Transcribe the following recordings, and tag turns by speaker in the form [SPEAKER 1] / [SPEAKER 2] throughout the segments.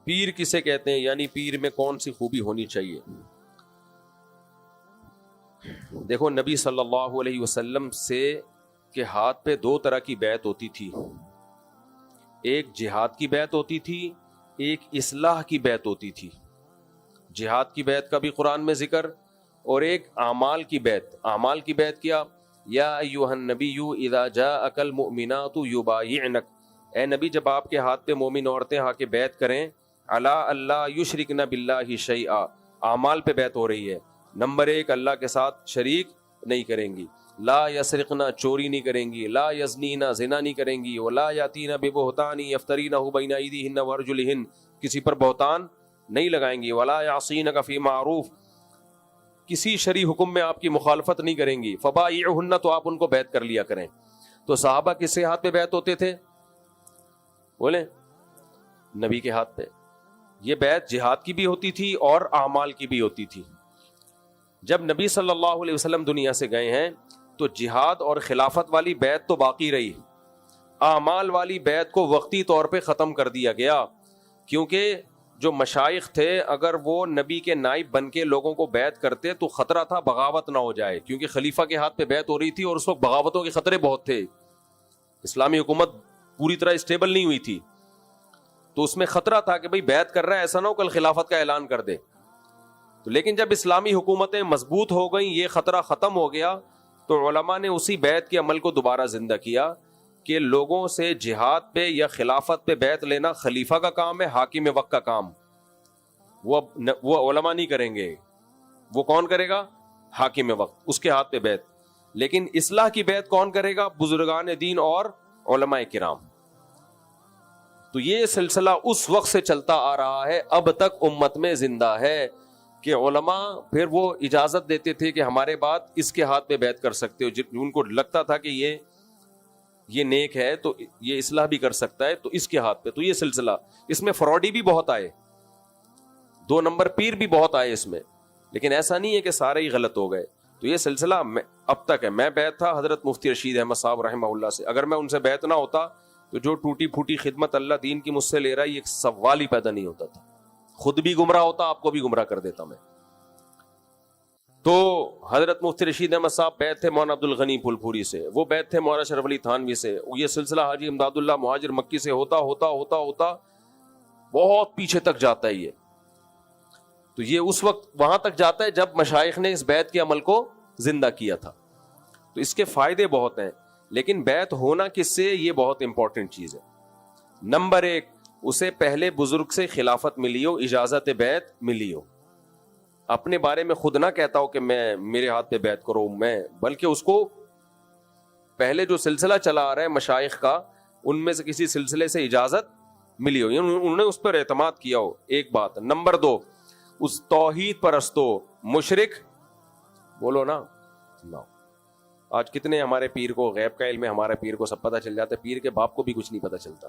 [SPEAKER 1] پیر کسے کہتے ہیں، یعنی پیر میں کون سی خوبی ہونی چاہیے؟ دیکھو نبی صلی اللہ علیہ وسلم سے کے ہاتھ پہ دو طرح کی بیعت ہوتی تھی، ایک جہاد کی بیعت ہوتی تھی، ایک اصلاح کی بیعت ہوتی تھی۔ جہاد کی بیعت کا بھی قرآن میں ذکر، اور ایک اعمال کی بیعت۔ اعمال کی بیعت کیا؟ یا ایھا النبی اذا جاءک المؤمنات یبایعنک، اے نبی جب آپ کے ہاتھ پہ مومن عورتیں آ کے بیعت کریں، علی اللہ یشرکن باللہ شیئا، اعمال پہ بیعت ہو رہی ہے۔ نمبر ایک، اللہ کے ساتھ شریک نہیں کریں گی، لا یسرقنا، چوری نہیں کریں گی، لا یزنینا، زنا نہیں کریں گی، ولا یاتینا ببہتان یفترینہ بین ایدیہن وارجلہن، کسی پر بہتان نہیں لگائیں گی، ولا یعصینک فی معروف، کسی شرعی حکم میں آپ کی مخالفت نہیں کریں گی، فبایعہن، تو آپ ان کو بیعت کر لیا کریں۔ تو صحابہ کس کے ہاتھ پہ بیعت ہوتے تھے؟ بولیں، نبی کے ہاتھ پہ۔ یہ بیعت جہاد کی بھی ہوتی تھی اور اعمال کی بھی ہوتی تھی۔ جب نبی صلی اللہ علیہ وسلم دنیا سے گئے ہیں تو جہاد اور خلافت والی بیعت تو باقی رہی، اعمال والی بیعت کو وقتی طور پہ ختم کر دیا گیا، کیونکہ جو مشائخ تھے اگر وہ نبی کے نائب بن کے لوگوں کو بیعت کرتے تو خطرہ تھا بغاوت نہ ہو جائے، کیونکہ خلیفہ کے ہاتھ پہ بیعت ہو رہی تھی اور اس وقت بغاوتوں کے خطرے بہت تھے، اسلامی حکومت پوری طرح اسٹیبل نہیں ہوئی تھی، تو اس میں خطرہ تھا کہ بھئی بیعت کر رہا ہے، ایسا نہ ہو کل خلافت کا اعلان کر دے۔ تو لیکن جب اسلامی حکومتیں مضبوط ہو گئیں، یہ خطرہ ختم ہو گیا، تو علماء نے اسی بیعت کے عمل کو دوبارہ زندہ کیا کہ لوگوں سے جہاد پہ یا خلافت پہ بیعت لینا خلیفہ کا کام ہے، حاکم وقت کا کام، وہ علماء نہیں کریں گے، وہ کون کرے گا؟ حاکم وقت، اس کے ہاتھ پہ بیعت۔ لیکن اصلاح کی بیعت کون کرے گا؟ بزرگان دین اور علماء کرام۔ تو یہ سلسلہ اس وقت سے چلتا آ رہا ہے، اب تک امت میں زندہ ہے کہ علماء پھر وہ اجازت دیتے تھے کہ ہمارے بعد اس کے ہاتھ پہ بیعت کر سکتے ہو، ان کو لگتا تھا کہ یہ نیک ہے تو یہ اصلاح بھی کر سکتا ہے تو اس کے ہاتھ پہ۔ تو یہ سلسلہ، اس میں فراڈی بھی بہت آئے، 2 نمبر پیر بھی بہت آئے اس میں، لیکن ایسا نہیں ہے کہ سارے ہی غلط ہو گئے۔ تو یہ سلسلہ اب تک ہے۔ میں بیعت تھا حضرت مفتی رشید احمد صاحب رحمہ اللہ سے، اگر میں ان سے بیعت نہ ہوتا تو جو ٹوٹی پھوٹی خدمت اللہ دین کی مجھ سے لے رہا ہے، یہ ایک سوال ہی پیدا نہیں ہوتا تھا، خود بھی گمراہ ہوتا، آپ کو بھی گمراہ کر دیتا میں۔ تو حضرت مفتی رشید احمد صاحب بیعت تھے مولانا عبد الغنی پھول پوری سے، وہ بیعت تھے مولانا شرف علی تھانوی سے، یہ سلسلہ حاجی امداد اللہ مہاجر مکی سے ہوتا ہوتا ہوتا ہوتا بہت پیچھے تک جاتا ہے یہ۔ تو یہ اس وقت وہاں تک جاتا ہے جب مشائخ نے اس بیعت کے عمل کو زندہ کیا تھا۔ تو اس کے فائدے بہت ہیں، لیکن بیعت ہونا کس سے، یہ بہت امپورٹنٹ چیز ہے۔ نمبر 1، اسے پہلے بزرگ سے خلافت ملی ہو، اجازت بیعت ملی ہو، اپنے بارے میں خود نہ کہتا ہو کہ میرے ہاتھ پہ بیعت کرو، بلکہ اس کو پہلے جو سلسلہ چلا آ رہا ہے مشائخ کا، ان میں سے کسی سلسلے سے اجازت ملی ہو، یعنی انہوں نے اس پر اعتماد کیا ہو، ایک بات۔ نمبر 2، اس توحید پرستو مشرک بولو نا۔ آج کتنے ہمارے پیر کو غیب کا علم ہے، ہمارے پیر کو سب پتہ چل جاتا ہے، پیر کے باپ کو بھی کچھ نہیں پتہ چلتا۔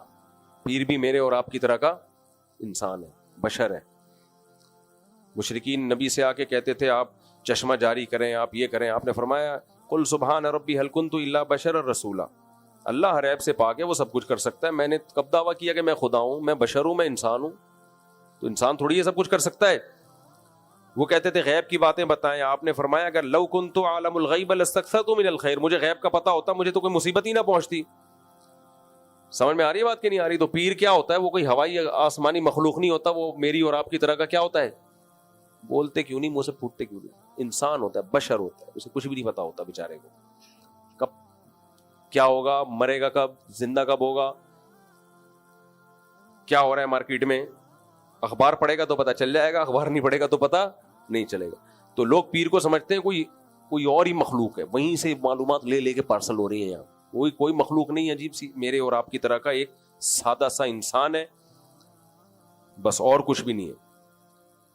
[SPEAKER 1] پیر بھی میرے اور آپ کی طرح کا انسان ہے، بشر ہے۔ مشرکین نبی سے آ کے کہتے تھے آپ چشمہ جاری کریں، آپ یہ کریں، آپ نے فرمایا قل سبحان ربی هل كنت الا بشرا رسولا، اللہ ہر عیب سے پاک ہے، وہ سب کچھ کر سکتا ہے، میں نے کب دعویٰ کیا کہ میں خدا ہوں؟ میں بشر ہوں، میں انسان ہوں، تو انسان تھوڑی یہ سب کچھ کر سکتا ہے۔ وہ کہتے تھے غیب کی باتیں بتائیں، آپ نے فرمایا اگر لو كنت اعلم الغیب لاستكثرت من الخیر، مجھے غیب کا پتہ ہوتا مجھے تو کوئی مصیبت ہی نہ پہنچتی۔ سمجھ میں آ رہی ہے بات کہ نہیں آ رہی؟ تو پیر کیا ہوتا ہے؟ وہ کوئی ہوائی آسمانی مخلوق نہیں ہوتا، وہ میری اور آپ کی طرح کا کیا ہوتا ہے؟ بولتے کیوں نہیں، منہ سے پھوٹتے کیوں نہیں؟ انسان ہوتا ہے، بشر ہوتا ہے، اسے کچھ بھی نہیں پتا ہوتا بیچارے کو، کب کیا ہوگا، مرے گا کب، زندہ کب ہوگا، کیا ہو رہا ہے مارکیٹ میں، اخبار پڑھے گا تو پتا چل جائے گا، اخبار نہیں پڑھے گا تو پتا نہیں چلے گا۔ تو لوگ پیر کو سمجھتے ہیں کوئی اور ہی مخلوق ہے، وہیں سے معلومات لے لے کے پارسل ہو رہی ہیں یہاں، کوئی مخلوق نہیں، عجیب سی میرے اور آپ کی طرح کا ایک سادہ سا انسان ہے، بس اور کچھ بھی نہیں ہے۔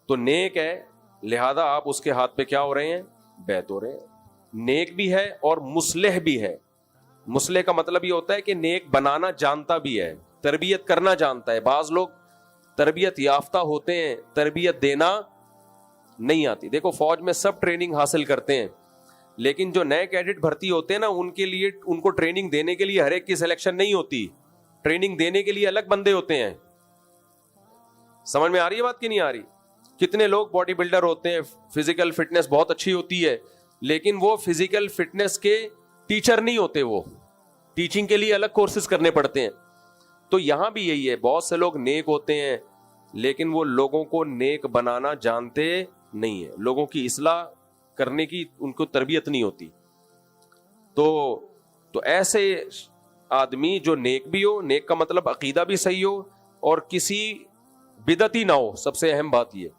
[SPEAKER 1] تو نیک ہے، لہذا آپ اس کے ہاتھ پہ کیا ہو رہے ہیں؟ بیعت ہو رہے ہیں۔ نیک بھی ہے اور مصلح بھی ہے۔ مصلح کا مطلب یہ ہوتا ہے کہ نیک بنانا جانتا بھی ہے، تربیت کرنا جانتا ہے۔ بعض لوگ تربیت یافتہ ہوتے ہیں، تربیت دینا نہیں آتی۔ دیکھو فوج میں سب ٹریننگ حاصل کرتے ہیں، لیکن جو نئے کیڈٹ بھرتی ہوتے ہیں نا، ان کے لیے، ان کو ٹریننگ دینے کے لیے ہر ایک کی سلیکشن نہیں ہوتی، ٹریننگ دینے کے لیے الگ بندے ہوتے ہیں۔ سمجھ میں آ رہی ہے بات کہ نہیں آ رہی؟ کتنے لوگ باڈی بلڈر ہوتے ہیں, فزیکل فٹنس بہت اچھی ہوتی ہے, لیکن وہ فزیکل فٹنس کے ٹیچر نہیں ہوتے, وہ ٹیچنگ کے لیے الگ کورسز کرنے پڑتے ہیں. تو یہاں بھی یہی ہے, بہت سے لوگ نیک ہوتے ہیں لیکن وہ لوگوں کو نیک بنانا جانتے نہیں ہیں, لوگوں کی اصلاح کرنے کی ان کو تربیت نہیں ہوتی. تو ایسے آدمی جو نیک بھی ہو, نیک کا مطلب عقیدہ بھی صحیح ہو اور کسی بدعتی نہ ہو, سب سے اہم بات یہ,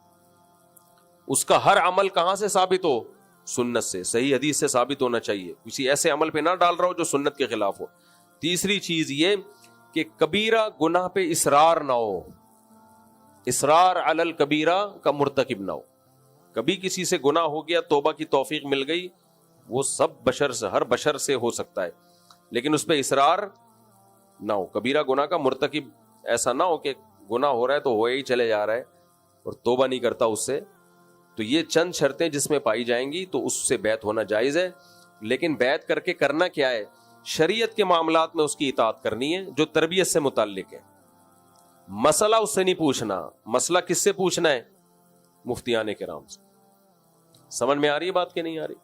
[SPEAKER 1] اس کا ہر عمل کہاں سے ثابت ہو؟ سنت سے, صحیح حدیث سے ثابت ہونا چاہیے, کسی ایسے عمل پہ نہ ڈال رہا ہو جو سنت کے خلاف ہو. تیسری چیز یہ کہ کبیرہ گناہ پہ اصرار نہ ہو, اصرار علی الکبیرہ کا مرتکب نہ ہو. کبھی کسی سے گناہ ہو گیا, توبہ کی توفیق مل گئی, وہ سب بشر سے, ہر بشر سے ہو سکتا ہے, لیکن اس پہ اصرار نہ ہو. کبیرہ گناہ کا مرتکب ایسا نہ ہو کہ گناہ ہو رہا ہے تو ہوئے ہی چلے جا رہا ہے اور توبہ نہیں کرتا اس سے. تو یہ چند شرطیں جس میں پائی جائیں گی تو اس سے بیعت ہونا جائز ہے. لیکن بیعت کر کے کرنا کیا ہے؟ شریعت کے معاملات میں اس کی اطاعت کرنی ہے جو تربیت سے متعلق ہے. مسئلہ اس سے نہیں پوچھنا, مسئلہ کس سے پوچھنا ہے؟ مفتیان کرام سے. سمجھ میں آ رہی ہے بات کہ نہیں آ رہی؟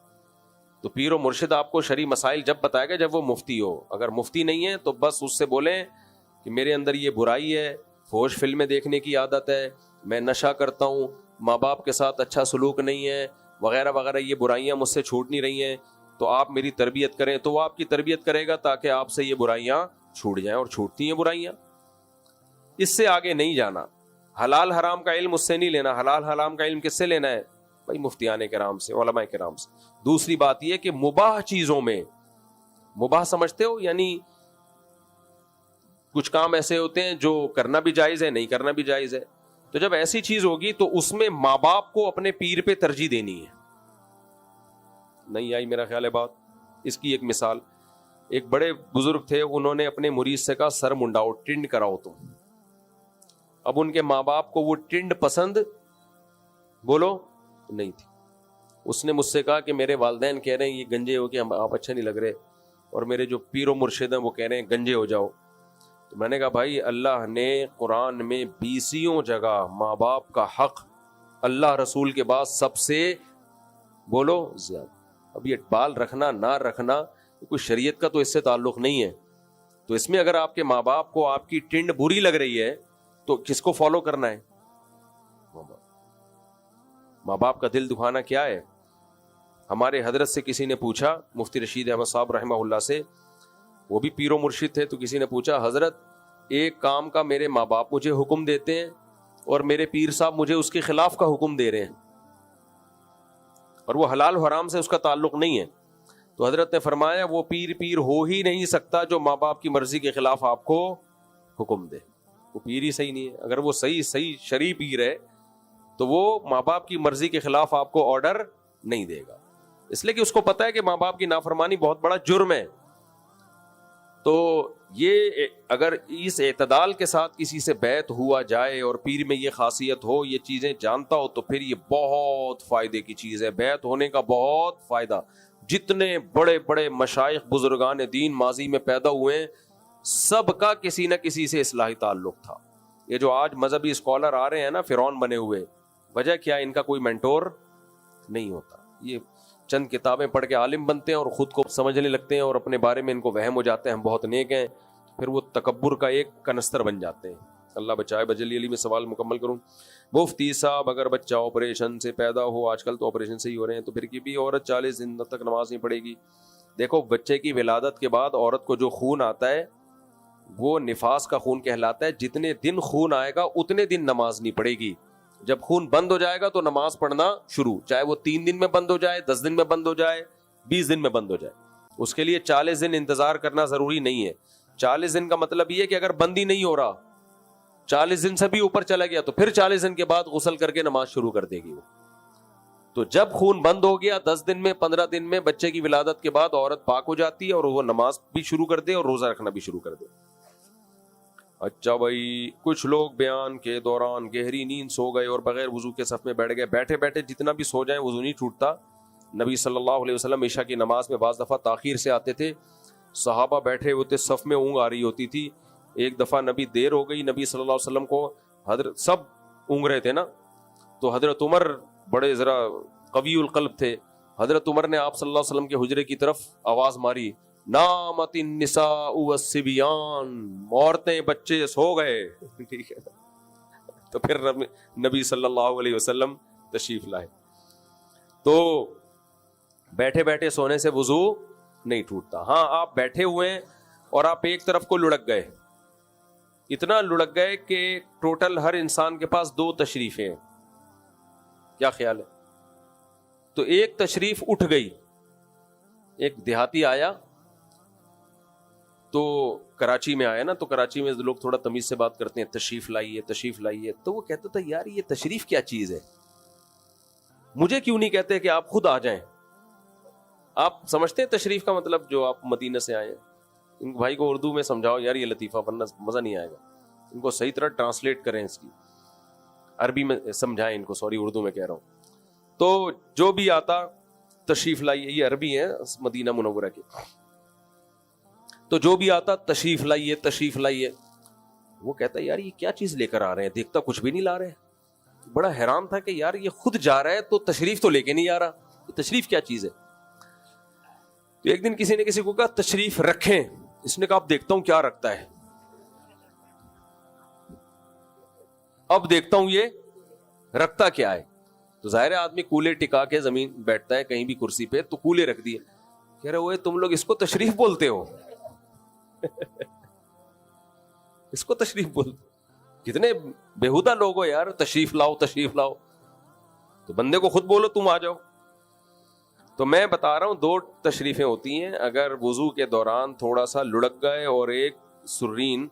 [SPEAKER 1] تو پیر و مرشد آپ کو شرعی مسائل جب بتائے گا جب وہ مفتی ہو. اگر مفتی نہیں ہے تو بس اس سے بولیں کہ میرے اندر یہ برائی ہے, فحش فلمیں دیکھنے کی عادت ہے, میں نشہ کرتا ہوں, ماں باپ کے ساتھ اچھا سلوک نہیں ہے, وغیرہ وغیرہ, یہ برائیاں مجھ سے چھوٹ نہیں رہی ہیں, تو آپ میری تربیت کریں. تو وہ آپ کی تربیت کرے گا تاکہ آپ سے یہ برائیاں چھوٹ جائیں, اور چھوٹتی ہیں برائیاں. اس سے آگے نہیں جانا. حلال حرام کا علم اس سے نہیں لینا. حلال حرام کا علم کس سے لینا ہے؟ بھائی مفتیان کرام سے, علماء کرام سے. دوسری بات یہ کہ مباح چیزوں میں, مباح سمجھتے ہو یعنی کچھ کام ایسے ہوتے ہیں جو کرنا بھی جائز ہے, نہیں کرنا بھی جائز ہے. تو جب ایسی چیز ہوگی تو اس میں ماں باپ کو اپنے پیر پہ ترجیح دینی ہے. نہیں آئی میرا خیال ہے بات؟ اس کی ایک مثال, ایک بڑے بزرگ تھے, انہوں نے اپنے مرید سے کہا سر منڈاؤ, ٹنڈ کراؤ تم. اب ان کے ماں باپ کو وہ ٹنڈ پسند بولو نہیں تھی. اس نے مجھ سے کہا کہ میرے والدین کہہ رہے ہیں یہ گنجے ہو کہ آپ اچھے نہیں لگ رہے, اور میرے جو پیر و مرشد ہیں وہ کہہ رہے ہیں گنجے ہو جاؤ. تو میں نے کہا بھائی اللہ نے قرآن میں 20 جگہ ماں باپ کا حق اللہ رسول کے بعد سب سے بولو زیادہ. اب یہ بال رکھنا نہ رکھنا کوئی شریعت کا تو اس سے تعلق نہیں ہے. تو اس میں اگر آپ کے ماں باپ کو آپ کی ٹنڈ بری لگ رہی ہے تو کس کو فالو کرنا ہے؟ ماں باپ کا دل دکھانا کیا ہے؟ ہمارے حضرت سے کسی نے پوچھا, مفتی رشید احمد صاحب رحمہ اللہ سے, وہ بھی پیر و مرشد تھے, تو کسی نے پوچھا حضرت ایک کام کا میرے ماں باپ مجھے حکم دیتے ہیں اور میرے پیر صاحب مجھے اس کے خلاف کا حکم دے رہے ہیں, اور وہ حلال حرام سے اس کا تعلق نہیں ہے. تو حضرت نے فرمایا وہ پیر ہو ہی نہیں سکتا جو ماں باپ کی مرضی کے خلاف آپ کو حکم دے. وہ پیر ہی صحیح نہیں ہے. اگر وہ صحیح شرعی پیر ہے تو وہ ماں باپ کی مرضی کے خلاف آپ کو آرڈر نہیں دے گا, اس لیے کہ اس کو پتا ہے کہ ماں باپ کی نافرمانی بہت بڑا جرم ہے. تو یہ اگر اس اعتدال کے ساتھ کسی سے بیعت ہوا جائے اور پیر میں یہ خاصیت ہو, یہ چیزیں جانتا ہو, تو پھر یہ بہت فائدے کی چیز ہے. بیعت ہونے کا بہت فائدہ. جتنے بڑے بڑے مشائخ بزرگان دین ماضی میں پیدا ہوئے ہیں, سب کا کسی نہ کسی سے اصلاحی تعلق تھا. یہ جو آج مذہبی اسکالر آ رہے ہیں نا فرعون بنے ہوئے, وجہ کیا؟ ان کا کوئی مینٹور نہیں ہوتا. یہ چند کتابیں پڑھ کے عالم بنتے ہیں اور خود کو سمجھنے لگتے ہیں اور اپنے بارے میں ان کو وہم ہو جاتے ہیں ہم بہت نیک ہیں, پھر وہ تکبر کا ایک کنستر بن جاتے ہیں. اللہ بچائے. بجلی علی میں سوال مکمل کروں. مفتی صاحب اگر بچہ آپریشن سے پیدا ہو, آج کل تو آپریشن سے ہی ہو رہے ہیں, تو پھر کی بھی عورت 40 دن تک نماز نہیں پڑھے گی؟ دیکھو بچے کی ولادت کے بعد عورت کو جو خون آتا ہے وہ نفاس کا خون کہلاتا ہے. جتنے دن خون آئے گا اتنے دن نماز نہیں پڑھے گی. جب خون بند ہو جائے گا تو نماز پڑھنا شروع, چاہے وہ 3 دن میں بند ہو جائے, 10 دن میں بند ہو جائے, 20 دن میں بند ہو جائے. اس کے لیے 40 دن انتظار کرنا ضروری نہیں ہے. 40 دن کا مطلب یہ کہ اگر بند ہی نہیں ہو رہا, 40 دن سے بھی اوپر چلا گیا, تو پھر 40 دن کے بعد غسل کر کے نماز شروع کر دے گی وہ. تو جب خون بند ہو گیا 10 دن میں 15 دن میں بچے کی ولادت کے بعد عورت پاک ہو جاتی ہے اور وہ نماز بھی شروع کر دے اور روزہ رکھنا بھی شروع کر دے. اچھا بھائی, کچھ لوگ بیان کے دوران گہری نیند سو گئے اور بغیر وضو کے صف میں بیٹھ گئے. بیٹھے بیٹھے جتنا بھی سو جائیں وضو نہیں ٹوٹتا. نبی صلی اللہ علیہ وسلم عشاء کی نماز میں بعض دفعہ تاخیر سے آتے تھے. صحابہ بیٹھے ہوتے, صف میں اونگ آ رہی ہوتی تھی. ایک دفعہ نبی دیر ہو گئی, نبی صلی اللہ علیہ وسلم کو حضرت سب اونگ رہے تھے نا, تو حضرت عمر بڑے ذرا قوی القلب تھے. حضرت عمر نے آپ صلی اللہ علیہ وسلم کے حجرے کی طرف آواز ماری, نامت النساء والصبیان, عورتیں بچے سو گئے. ٹھیک ہے, تو پھر نبی صلی اللہ علیہ وسلم تشریف لائے. تو بیٹھے بیٹھے سونے سے وضو نہیں ٹوٹتا. ہاں آپ بیٹھے ہوئے ہیں اور آپ ایک طرف کو لڑک گئے, اتنا لڑک گئے کہ ٹوٹل ہر انسان کے پاس 2 تشریفیں ہیں, کیا خیال ہے؟ تو ایک تشریف اٹھ گئی. ایک دیہاتی آیا, تو کراچی میں آیا نا, تو کراچی میں لوگ تھوڑا تمیز سے بات کرتے ہیں, تشریف لائیے تشریف لائیے. تو وہ کہتا تھا یار یہ تشریف کیا چیز ہے, مجھے کیوں نہیں کہتے کہ آپ خود آ جائیں. آپ سمجھتے ہیں تشریف کا مطلب, جو آپ مدینہ سے آئے ہیں, ان بھائی کو اردو میں سمجھاؤ یار یہ لطیفہ, ورنہ مزہ نہیں آئے گا. ان کو صحیح طرح ٹرانسلیٹ کریں, اس کی عربی میں سمجھائیں ان کو, سوری اردو میں کہہ رہا ہوں. تو جو بھی آتا تشریف لائیے, یہ عربی ہے مدینہ منورہ کی. تو جو بھی آتا تشریف لائیے تشریف لائیے. وہ کہتا یار یہ کیا چیز لے کر آ رہے ہیں, دیکھتا کچھ بھی نہیں لا رہے. بڑا حیران تھا کہ یار یہ خود جا رہا ہے تو تشریف تو لے کے نہیں آ رہا, تشریف کیا چیز ہے. تو ایک دن کسی نے کسی کو کہا تشریف رکھیں. اس نے کہا اب دیکھتا ہوں کیا رکھتا ہے, اب دیکھتا ہوں یہ رکھتا کیا ہے. تو ظاہر آدمی کولے ٹکا کے زمین بیٹھتا ہے کہیں بھی کرسی پہ, تو کولے رکھ دیے. کہہ رہے ہوئے تم لوگ اس کو تشریف بولتے ہو, اس کو تشریف بولتے, کتنے بےہودہ لوگ ہو یار, تشریف لاؤ تشریف لاؤ. تو بندے کو خود بولو تم آ جاؤ. تو میں بتا رہا ہوں 2 تشریفیں ہوتی ہیں. اگر وضو کے دوران تھوڑا سا لڑک گئے اور ایک سرین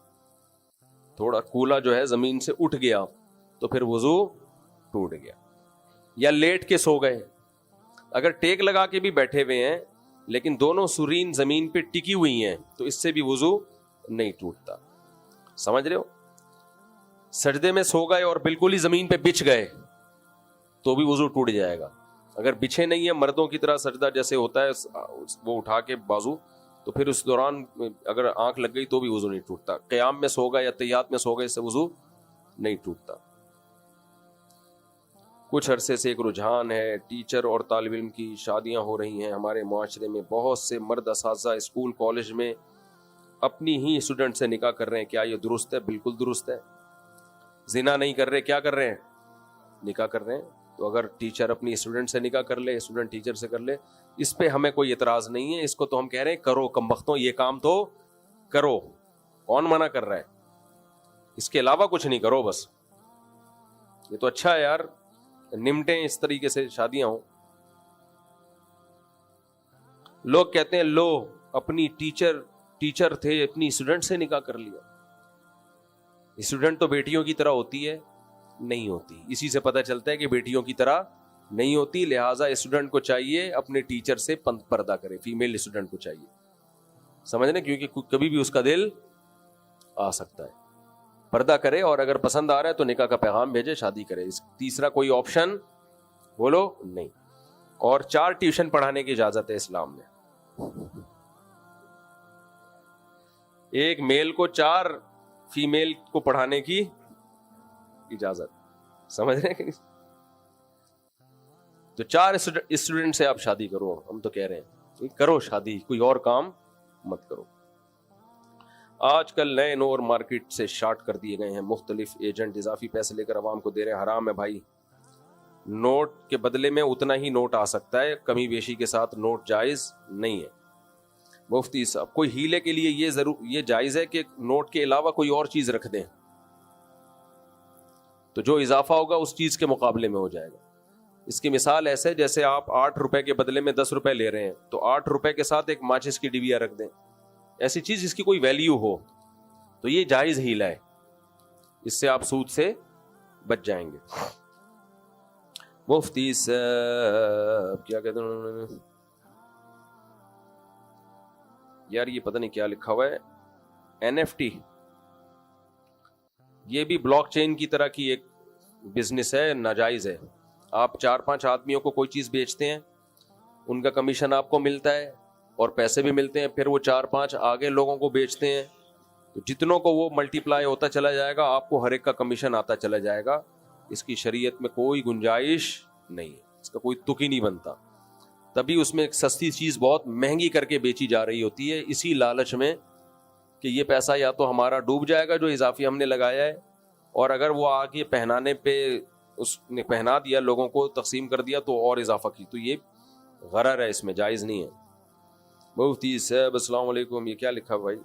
[SPEAKER 1] تھوڑا کولا جو ہے زمین سے اٹھ گیا, تو پھر وضو ٹوٹ گیا. یا لیٹ کے سو گئے, اگر ٹیک لگا کے بھی بیٹھے ہوئے ہیں لیکن دونوں سرین زمین پہ ٹکی ہوئی ہیں, تو اس سے بھی وضو نہیں ٹوٹتا. سمجھ رہے ہو؟ سجدے میں سو گئے اور بالکل ہی زمین پہ بچھ گئے تو بھی وضو ٹوٹ جائے گا. اگر بچھے نہیں ہیں مردوں کی طرح سجدہ جیسے ہوتا ہے وہ اٹھا کے بازو, تو پھر اس دوران اگر آنکھ لگ گئی تو بھی وضو نہیں ٹوٹتا. قیام میں سو گئے یا تحیات میں سو گئے, اس سے وضو نہیں ٹوٹتا. کچھ عرصے سے ایک رجحان ہے, ٹیچر اور طالب علم کی شادیاں ہو رہی ہیں. ہمارے معاشرے میں بہت سے مرد اساتذہ اسکول کالج میں اپنی ہی اسٹوڈنٹ سے نکاح کر رہے ہیں. کیا یہ درست ہے؟ بالکل درست ہے. زنا نہیں کر رہے, کیا کر رہے ہیں؟ نکاح کر رہے ہیں. تو اگر ٹیچر اپنی اسٹوڈنٹ سے نکاح کر لے, اسٹوڈنٹ ٹیچر سے کر لے, اس پہ ہمیں کوئی اعتراض نہیں ہے. اس کو تو ہم کہہ رہے ہیں کرو کمبختوں, یہ کام تو کرو. کون منع کر رہا ہے؟ اس کے علاوہ کچھ نہیں کرو بس. یہ تو اچھا ہے یار, نمٹیں اس طریقے سے شادیاں ہوں. لوگ کہتے ہیں لو اپنی ٹیچر تھے اپنی اسٹوڈنٹ سے نکاح کر لیا. اسٹوڈنٹ تو بیٹیوں کی طرح ہوتی ہے, نہیں ہوتی. اسی سے پتہ چلتا ہے کہ بیٹیوں کی طرح نہیں ہوتی. لہٰذا اسٹوڈنٹ کو چاہیے اپنے ٹیچر سے پردہ کرے, فیمیل اسٹوڈنٹ کو چاہیے, سمجھنے, کیونکہ کبھی بھی اس کا دل آ سکتا ہے. پردہ کرے, اور اگر پسند آ رہا ہے تو نکاح کا پیغام بھیجے, شادی کرے. تیسرا کوئی آپشن بولو نہیں. اور 4 ٹیوشن پڑھانے کی اجازت ہے اسلام میں. ایک میل کو 4 فیمیل کو پڑھانے کی اجازت, سمجھ رہے ہیں کہ نہیں؟ تو 4 اسٹوڈنٹ سے آپ شادی کرو. ہم تو کہہ رہے ہیں کرو شادی, کوئی اور کام مت کرو. آج کل نئے نور مارکیٹ سے شارٹ کر دیے گئے ہیں, مختلف ایجنٹ اضافی پیسے لے کر عوام کو دے رہے ہیں. حرام ہے بھائی. نوٹ کے بدلے میں اتنا ہی نوٹ آ سکتا ہے, کمی بیشی کے ساتھ نوٹ جائز نہیں ہے. مفتی صاحب, کوئی ہیلے کے لیے یہ جائز ہے کہ نوٹ کے علاوہ کوئی اور چیز رکھ دیں, تو جو اضافہ ہوگا اس چیز کے مقابلے میں ہو جائے گا. اس کی مثال ایسے جیسے آپ 8 روپے کے بدلے میں 10 روپے لے رہے ہیں, تو 8 روپے کے ساتھ ایک ماچس کی ڈبیا رکھ دیں. ایسی چیز جس کی کوئی ویلیو ہو, تو یہ جائز ہیلا ہے, اس سے آپ سود سے بچ جائیں گے. مفتی صاحب کیا کہتے ہیں یار, یہ پتہ نہیں کیا لکھا ہوا ہے, NFT. یہ بھی بلاک چین کی طرح کی ایک بزنس ہے, ناجائز ہے. آپ 4-5 آدمیوں کو کوئی چیز بیچتے ہیں, ان کا کمیشن آپ کو ملتا ہے اور پیسے بھی ملتے ہیں, پھر وہ 4-5 آگے لوگوں کو بیچتے ہیں, تو جتنوں کو وہ ملٹی پلائی ہوتا چلا جائے گا, آپ کو ہر ایک کا کمیشن آتا چلا جائے گا. اس کی شریعت میں کوئی گنجائش نہیں ہے, اس کا کوئی تک ہی نہیں بنتا. تبھی اس میں ایک سستی چیز بہت مہنگی کر کے بیچی جا رہی ہوتی ہے, اسی لالچ میں کہ یہ پیسہ یا تو ہمارا ڈوب جائے گا جو اضافی ہم نے لگایا ہے, اور اگر وہ آگے پہنانے پہ اس نے پہنا دیا, لوگوں کو تقسیم کر دیا تو اور اضافہ کی, تو یہ غرر ہے, اس میں جائز نہیں ہے. مفتی صاحب السلام علیکم, یہ کیا لکھا بھائی؟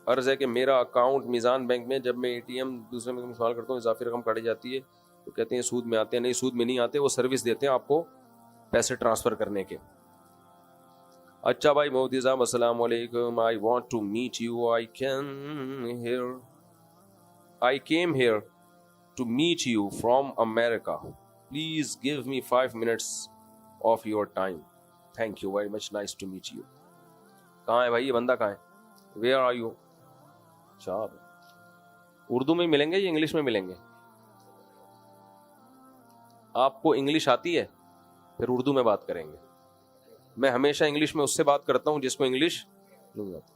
[SPEAKER 1] عرض ہے کہ میرا اکاؤنٹ میزان بینک میں, جب میں اے ٹی ایم دوسرے میں استعمال کرتا ہوں اضافی رقم کاٹی جاتی ہے تو کہتے ہیں سود میں آتے ہیں. نہیں, سود میں نہیں آتے, وہ سروس دیتے ہیں آپ کو پیسے ٹرانسفر کرنے کے. اچھا بھائی مفتی صاحب السلام علیکم, I want to meet you. I came here to meet you from America. Please give me 5 minutes of your time. Thank you very much. Nice to meet you. کہاں ہے بھائی یہ بندہ, کہاں ہے؟ Where are you? اچھا, اردو میں ملیں گے یا انگلش میں ملیں گے؟ آپ کو انگلش آتی ہے, پھر اردو میں بات کریں گے. میں ہمیشہ انگلش میں اس سے بات کرتا ہوں جس کو انگلش نہیں آتی,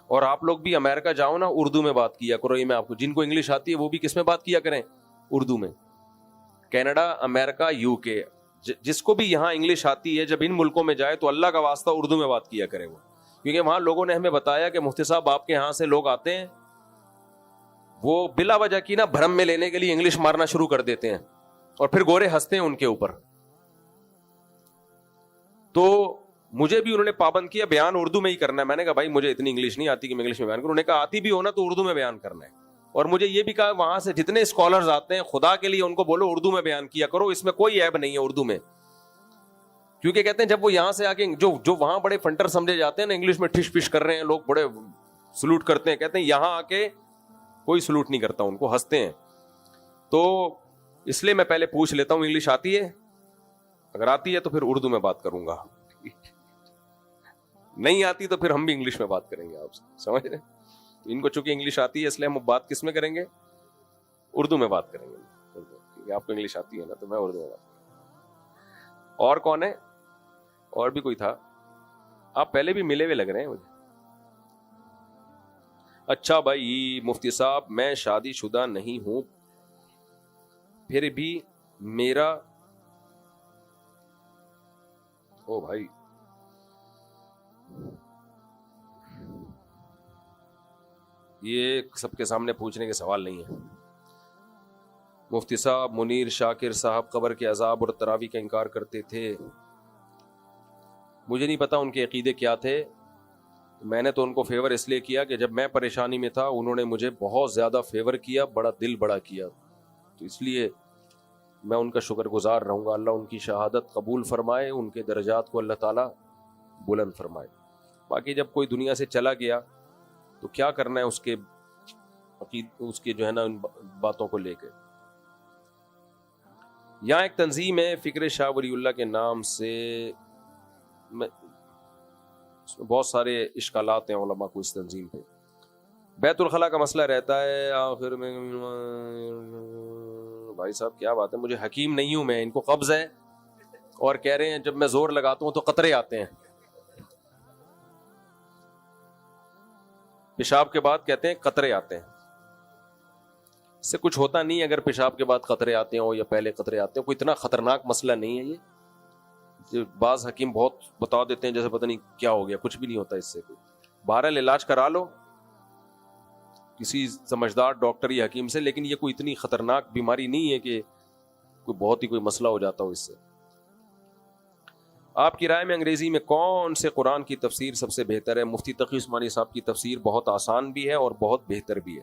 [SPEAKER 1] اور آپ لوگ بھی امریکہ جاؤ نا, اردو میں بات کیا کرو. یہ میں آپ کو, جن کو انگلش آتی ہے وہ بھی کس میں بات کیا کریں؟ اردو میں. کینیڈا, امریکہ, یو کے, جس کو بھی یہاں انگلش آتی ہے جب ان ملکوں میں جائے تو اللہ کا واسطہ اردو میں بات کیا کرے وہ, کیونکہ وہاں لوگوں نے ہمیں بتایا کہ مفتی صاحب آپ کے یہاں سے لوگ آتے ہیں, وہ بلا وجہ کی نا بھرم میں لینے کے لیے انگلش مارنا شروع کر دیتے ہیں, اور پھر گورے ہنستے ہیں ان کے اوپر. تو مجھے بھی انہوں نے پابند کیا بیان اردو میں ہی کرنا ہے. میں نے کہا بھائی مجھے اتنی انگلش نہیں آتی کہ میں انگلش میں بیان کروں. انہوں نے کہا آتی بھی ہونا تو اردو میں بیان کرنا ہے. اور مجھے یہ بھی کہا وہاں سے جتنے اسکالرز آتے ہیں خدا کے لیے ان کو بولو اردو میں بیان کیا کرو, اس میں کوئی عیب نہیں ہے اردو میں. کیونکہ کہتے ہیں جب وہ یہاں سے آ کے جو وہاں بڑے فنٹر سمجھے جاتے ہیں نا, انگلش میں ٹھش پش کر رہے ہیں لوگ, بڑے سلوٹ کرتے ہیں, کہتے ہیں یہاں آ کے کوئی سلوٹ نہیں کرتا, ان کو ہنستے ہیں. تو اس لیے میں پہلے پوچھ لیتا ہوں انگلش آتی ہے, اگر آتی ہے تو پھر اردو میں بات کروں گا, نہیں آتی تو پھر ہم بھی انگلش میں بات کریں گے آپ سے, سمجھ رہے ہیں؟ ان کو چونکہ انگلش آتی ہے اس لیے ہم بات کس میں کریں گے؟ اردو میں بات کریں گے, کیونکہ آپ کو انگلش آتی ہے نا, تو میں اردو میں بات کروں گا. اور کون ہے؟ اور بھی کوئی تھا؟ آپ پہلے بھی ملے ہوئے لگ رہے ہیں مجھے. اچھا بھائی مفتی صاحب میں شادی شدہ نہیں ہوں, پھر بھی میرا, او بھائی یہ سب کے سامنے پوچھنے کے سوال نہیں ہے. مفتی صاحب منیر شاکر صاحب قبر کے عذاب اور تراویح کا انکار کرتے تھے, مجھے نہیں پتا ان کے عقیدے کیا تھے. میں نے تو ان کو فیور اس لیے کیا کہ جب میں پریشانی میں تھا انہوں نے مجھے بہت زیادہ فیور کیا, بڑا دل بڑا کیا, تو اس لیے میں ان کا شکر گزار رہوں گا. اللہ ان کی شہادت قبول فرمائے, ان کے درجات کو اللہ تعالیٰ بلند فرمائے. باقی جب کوئی دنیا سے چلا گیا تو کیا کرنا ہے اس کے جو ہے نا ان باتوں کو لے کے. یہاں ایک تنظیم ہے فکر شاہ ولی اللہ کے نام سے, اس میں بہت سارے اشکالات ہیں علماء کو اس تنظیم پہ. بیت الخلاء کا مسئلہ رہتا ہے آخر میں. بھائی صاحب کیا بات ہے, مجھے حکیم نہیں ہوں میں, ان کو قبض ہے اور کہہ رہے ہیں جب میں زور لگاتا ہوں تو قطرے آتے ہیں. پیشاب کے بعد کہتے ہیں قطرے آتے ہیں, اس سے کچھ ہوتا نہیں اگر پیشاب کے بعد قطرے آتے ہوں یا پہلے قطرے آتے ہیں, کوئی اتنا خطرناک مسئلہ نہیں ہے یہ. بعض حکیم بہت بتا دیتے ہیں جیسے پتہ نہیں کیا ہو گیا, کچھ بھی نہیں ہوتا اس سے. بہرحال علاج کرا لو کسی سمجھدار ڈاکٹر یا حکیم سے, لیکن یہ کوئی اتنی خطرناک بیماری نہیں ہے کہ کوئی بہت ہی کوئی مسئلہ ہو جاتا ہو اس سے. آپ کی رائے میں انگریزی میں کون سے قرآن کی تفسیر سب سے بہتر ہے؟ مفتی تقی عثمانی صاحب کی تفسیر بہت آسان بھی ہے اور بہت بہتر بھی ہے.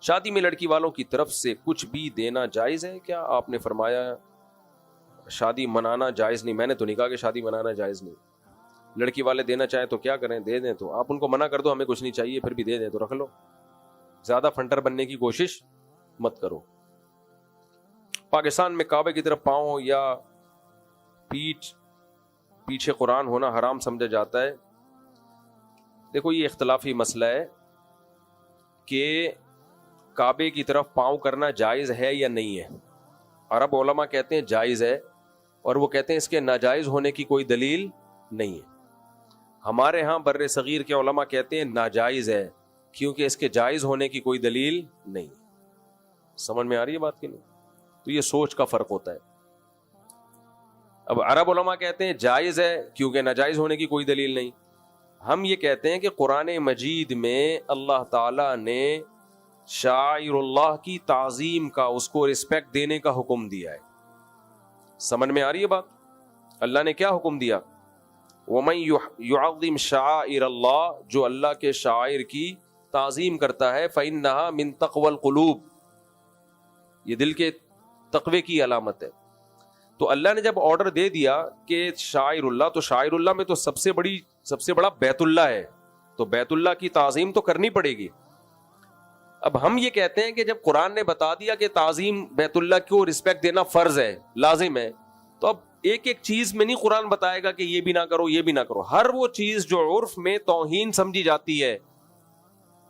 [SPEAKER 1] شادی میں لڑکی والوں کی طرف سے کچھ بھی دینا جائز ہے کیا؟ آپ نے فرمایا شادی منانا جائز نہیں. میں نے تو نہیں کہا کہ شادی منانا جائز نہیں. لڑکی والے دینا چاہیں تو کیا کریں, دے دیں. تو آپ ان کو منع کر دو ہمیں کچھ نہیں چاہیے, پھر بھی دے دیں تو رکھ لو, زیادہ فنٹر بننے کی کوشش مت کرو. پاکستان میں کعبے کی طرف پاؤں یا پیچھے قرآن ہونا حرام سمجھا جاتا ہے. دیکھو یہ اختلافی مسئلہ ہے کہ کعبے کی طرف پاؤں کرنا جائز ہے یا نہیں ہے. عرب علماء کہتے ہیں جائز ہے, اور وہ کہتے ہیں اس کے ناجائز ہونے کی کوئی دلیل نہیں ہے. ہمارے ہاں بر صغیر کے علماء کہتے ہیں ناجائز ہے کیونکہ اس کے جائز ہونے کی کوئی دلیل نہیں ہے. سمجھ میں آ رہی ہے بات کی نہیں؟ تو یہ سوچ کا فرق ہوتا ہے. اب عرب علماء کہتے ہیں جائز ہے کیونکہ ناجائز ہونے کی کوئی دلیل نہیں. ہم یہ کہتے ہیں کہ قرآن مجید میں اللہ تعالیٰ نے شاعر اللہ کی تعظیم کا، اس کو رسپیکٹ دینے کا حکم دیا ہے. سمجھ میں آ رہی ہے بات؟ اللہ نے کیا حکم دیا؟ وَمَن يُعَظِّمْ شَعَائِرَ اللَّهِ، جو اللہ کے شاعر کی تعظیم کرتا ہے فَإِنَّهَا مِن تَقْوَى الْقُلُوبِ، یہ دل کے تقوی کی علامت ہے. تو اللہ نے جب آرڈر دے دیا کہ شاعر اللہ، تو شاعر اللہ میں تو سب سے بڑا بیت اللہ ہے، تو بیت اللہ کی تعظیم تو کرنی پڑے گی. اب ہم یہ کہتے ہیں کہ جب قرآن نے بتا دیا کہ تعظیم بیت اللہ کو رسپیکٹ دینا فرض ہے، لازم ہے، تو اب ایک ایک چیز میں نہیں قرآن بتائے گا کہ یہ بھی نہ کرو یہ بھی نہ کرو. ہر وہ چیز جو عرف میں توہین سمجھی جاتی ہے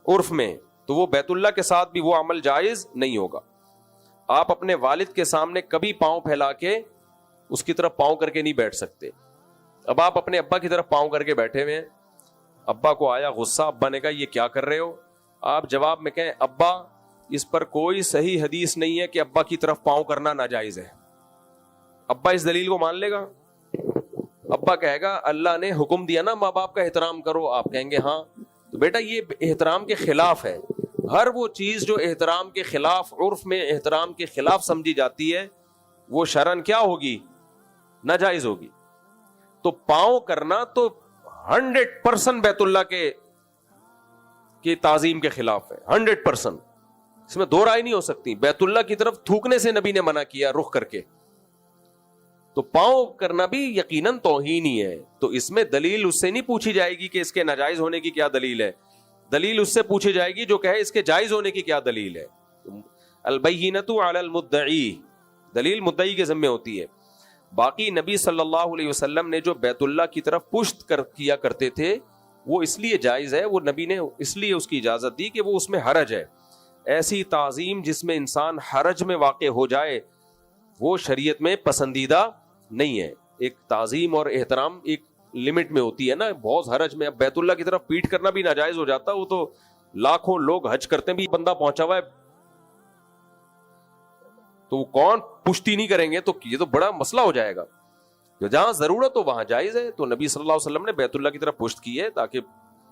[SPEAKER 1] عرف میں، تو وہ بیت اللہ کے ساتھ بھی وہ عمل جائز نہیں ہوگا. آپ اپنے والد کے سامنے کبھی پاؤں پھیلا کے اس کی طرف پاؤں کر کے نہیں بیٹھ سکتے. اب آپ اپنے ابا کی طرف پاؤں کر کے بیٹھے ہوئے ہیں، ابا کو آیا غصہ، ابا نے کہا یہ کیا کر رہے ہو؟ آپ جواب میں کہیں ابا اس پر کوئی صحیح حدیث نہیں ہے کہ ابا کی طرف پاؤں کرنا ناجائز ہے. ابا اس دلیل کو مان لے گا؟ ابا کہے گا اللہ نے حکم دیا نا ماں باپ کا احترام کرو، آپ کہیں گے ہاں. تو بیٹا یہ احترام کے خلاف ہے. ہر وہ چیز جو احترام کے خلاف، عرف میں احترام کے خلاف سمجھی جاتی ہے، وہ شرعن کیا ہوگی؟ ناجائز ہوگی. تو پاؤں کرنا تو 100% بیت اللہ کے تعظیم کے خلاف ہے، 100%. اس میں دو رائے نہیں ہو سکتی. بیت اللہ کی طرف تھوکنے سے نبی نے منع کیا رخ کر کے، تو پاؤں کرنا بھی یقیناً توہین ہی ہے. تو اس میں دلیل اس سے نہیں پوچھی جائے گی کہ اس کے ناجائز ہونے کی کیا دلیل ہے، دلیل اس سے پوچھی جائے گی جو کہے اس کے جائز ہونے کی کیا دلیل ہے. البینۃ علی المدعی، دلیل مدعی کے ذمہ ہوتی ہے. باقی نبی صلی اللہ علیہ وسلم نے جو بیت اللہ کی طرف پشت کیا کرتے تھے وہ اس لیے جائز ہے، وہ نبی نے اس لیے اس کی اجازت دی کہ وہ اس میں حرج ہے. ایسی تعظیم جس میں انسان حرج میں واقع ہو جائے وہ شریعت میں پسندیدہ نہیں ہے. ایک تعظیم اور احترام ایک لمٹ میں ہوتی ہے نا، بہت حرج میں. اب بیت اللہ کی طرف پیٹ کرنا بھی ناجائز ہو جاتا، وہ تو لاکھوں لوگ حج کرتے ہیں بھی بندہ پہنچا ہوا ہے تو وہ کون پشتی نہیں کریں گے، تو یہ تو بڑا مسئلہ ہو جائے گا. تو جہاں ضرورت ہو وہاں جائز ہے. تو نبی صلی اللہ علیہ وسلم نے بیت اللہ کی طرف پشت کی ہے تاکہ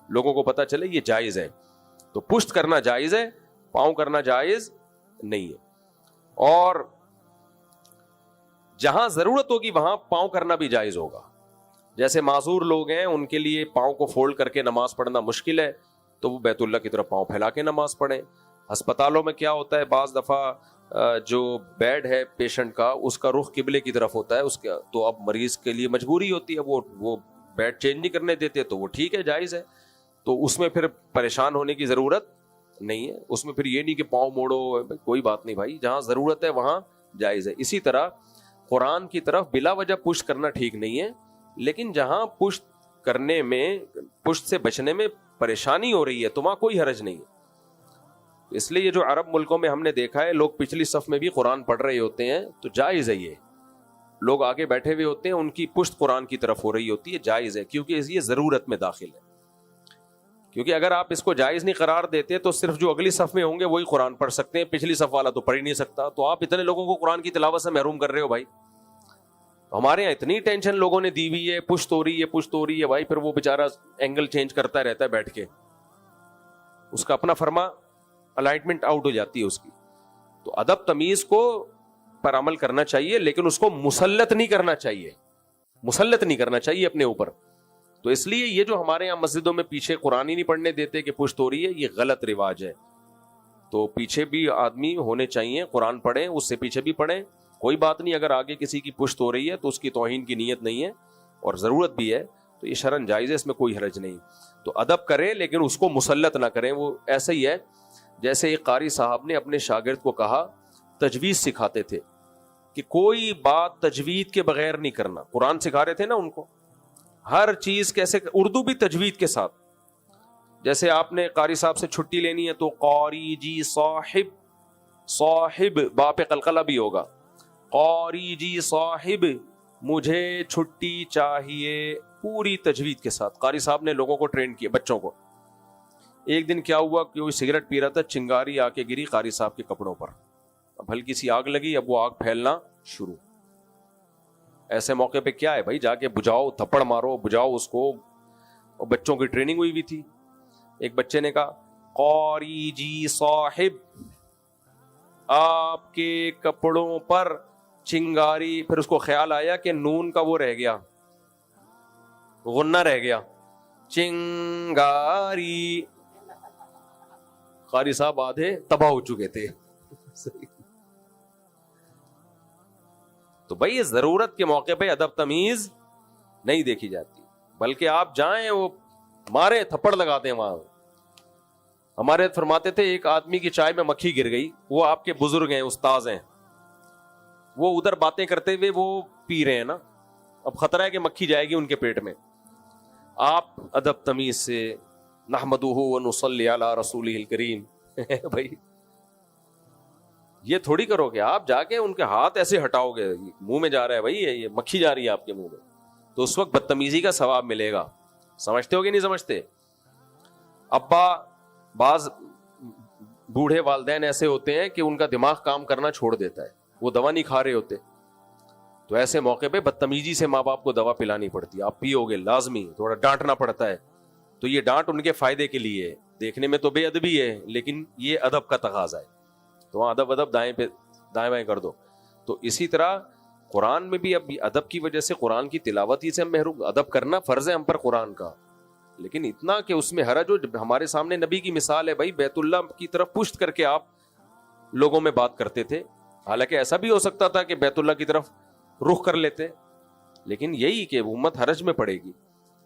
[SPEAKER 1] لوگوں کو پتہ چلے یہ جائز ہے. تو پشت کرنا جائز ہے، پاؤں کرنا جائز نہیں ہے. اور جہاں ضرورت ہوگی وہاں پاؤں کرنا بھی جائز ہوگا. جیسے معذور لوگ ہیں ان کے لیے پاؤں کو فولڈ کر کے نماز پڑھنا مشکل ہے تو وہ بیت اللہ کی طرف پاؤں پھیلا کے نماز پڑھیں. ہسپتالوں میں کیا ہوتا ہے، بعض دفعہ جو بیڈ ہے پیشنٹ کا اس کا رخ قبلے کی طرف ہوتا ہے، اس کا تو اب مریض کے لیے مجبوری ہوتی ہے، وہ بیڈ چینج نہیں کرنے دیتے، تو وہ ٹھیک ہے، جائز ہے. تو اس میں پھر پریشان ہونے کی ضرورت نہیں ہے. اس میں پھر یہ نہیں کہ پاؤں موڑو، کوئی بات نہیں بھائی، جہاں ضرورت ہے وہاں جائز ہے. اسی طرح قرآن کی طرف بلا وجہ پشت کرنا ٹھیک نہیں ہے، لیکن جہاں پشت کرنے میں، پشت سے بچنے میں پریشانی ہو رہی ہے تو وہاں کوئی حرج نہیں ہے. اس لیے یہ جو عرب ملکوں میں ہم نے دیکھا ہے لوگ پچھلی صف میں بھی قرآن پڑھ رہے ہوتے ہیں تو جائز ہے. یہ لوگ آگے بیٹھے ہوئے ہوتے ہیں ان کی پشت قرآن کی طرف ہو رہی ہوتی ہے، جائز ہے کیونکہ یہ ضرورت میں داخل ہے. کیونکہ اگر آپ اس کو جائز نہیں قرار دیتے تو صرف جو اگلی صف میں ہوں گے وہی قرآن پڑھ سکتے ہیں، پچھلی صف والا تو پڑھ ہی نہیں سکتا. تو آپ اتنے لوگوں کو قرآن کی تلاوت سے محروم کر رہے ہو بھائی. ہمارے یہاں اتنی ٹینشن لوگوں نے دی ہوئی ہے، پشت ہو رہی ہے بھائی، پھر وہ بیچارہ اینگل چینج کرتا رہتا ہے بیٹھ کے، اس کا اپنا فرما الائنمنٹ آؤٹ ہو جاتی ہے اس کی. تو ادب تمیز کو پر عمل کرنا چاہیے، لیکن اس کو مسلط نہیں کرنا چاہیے اپنے اوپر. تو اس لیے یہ جو ہمارے یہاں مسجدوں میں پیچھے قرآن ہی نہیں پڑھنے دیتے کہ پشت ہو رہی ہے، یہ غلط رواج ہے. تو پیچھے بھی آدمی ہونے چاہیے، قرآن پڑھیں، اس سے پیچھے بھی پڑھیں، کوئی بات نہیں. اگر آگے کسی کی پشت ہو رہی ہے تو اس کی توہین کی نیت نہیں ہے اور ضرورت بھی ہے تو یہ شرعن جائز ہے، اس میں کوئی حرج نہیں. تو ادب کریں لیکن اس کو مسلط نہ کریں. وہ ایسے ہی ہے جیسے ایک قاری صاحب نے اپنے شاگرد کو کہا، تجوید سکھاتے تھے کہ کوئی بات تجوید کے بغیر نہیں کرنا. قرآن سکھا رہے تھے نا ان کو، ہر چیز کیسے، اردو بھی تجوید کے ساتھ. جیسے آپ نے قاری صاحب سے چھٹی لینی ہے تو قاری جی صاحب با پہ قلقلہ بھی ہوگا، قاری جی صاحب مجھے چھٹی چاہیے، پوری تجوید کے ساتھ. قاری صاحب نے لوگوں کو ٹرین کیا، بچوں کو. ایک دن کیا ہوا کہ وہ سگریٹ پی رہا تھا، چنگاری آ کے گری قاری صاحب کے کپڑوں پر. ہلکی سی آگ لگی, اب وہ آگ پھیلنا شروع. ایسے موقع پہ کیا ہے بھائی, جا کے بجھاؤ, تھپڑ مارو, بجھاؤ اس کو. اور بچوں کی ٹریننگ ہوئی بھی تھی. ایک بچے نے کہا قاری جی صاحب آپ کے کپڑوں پر چنگاری, پھر اس کو خیال آیا کہ نون کا وہ رہ گیا, غنہ رہ گیا, چنگاری. قاری صاحب آدھے تباہ ہو چکے تھے. تو بھائی ضرورت کے موقع پہ ادب تمیز نہیں دیکھی جاتی, بلکہ آپ جائیں وہ مارے تھپڑ لگاتے ہیں وہاں. ہمارے فرماتے تھے ایک آدمی کی چائے میں مکھی گر گئی, وہ آپ کے بزرگ ہیں, استاذ ہیں, وہ ادھر باتیں کرتے ہوئے وہ پی رہے ہیں نا, اب خطرہ ہے کہ مکھی جائے گی ان کے پیٹ میں. آپ ادب تمیز سے نحمدہ ونصلی علی رسولہ الکریم, بھائی یہ تھوڑی کرو گے آپ جا کے ان کے ہاتھ ایسے ہٹاؤ گے, منہ میں جا رہا ہے بھائی, یہ مکھی جا رہی ہے آپ کے منہ میں, تو اس وقت بدتمیزی کا ثواب ملے گا. سمجھتے ہو کہ نہیں سمجھتے؟ ابا بعض بوڑھے والدین ایسے ہوتے ہیں کہ ان کا دماغ کام کرنا چھوڑ دیتا ہے, وہ دوا نہیں کھا رہے ہوتے, تو ایسے موقع پہ بدتمیزی سے ماں باپ کو دوا پلانی پڑتی ہے. آپ پیو گے لازمی, تھوڑا ڈانٹنا پڑتا ہے, تو یہ ڈانٹ ان کے فائدے کے لیے ہے. دیکھنے میں تو بے ادبی ہے لیکن یہ ادب کا تقاضا ہے, تو وہاں ادب دائیں پہ دائیں بائیں کر دو. تو اسی طرح قرآن میں بھی اب ادب کی وجہ سے قرآن کی تلاوت ہی سے ہم محروم. ادب کرنا فرض ہے ہم پر قرآن کا, لیکن اتنا کہ اس میں حرج ہو. ہمارے سامنے نبی کی مثال ہے بھائی, بیت اللہ کی طرف پشت کر کے آپ لوگوں میں بات کرتے تھے. حالانکہ ایسا بھی ہو سکتا تھا کہ بیت اللہ کی طرف رخ کر لیتے, لیکن یہی کہ امت حرج میں پڑے گی.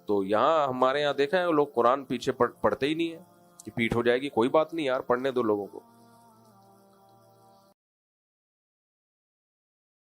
[SPEAKER 1] تو یہاں ہمارے یہاں دیکھا ہے لوگ قرآن پیچھے پڑھتے ہی نہیں ہے کہ پیٹھ ہو جائے گی, کوئی بات نہیں یار, پڑھنے دو لوگوں کو.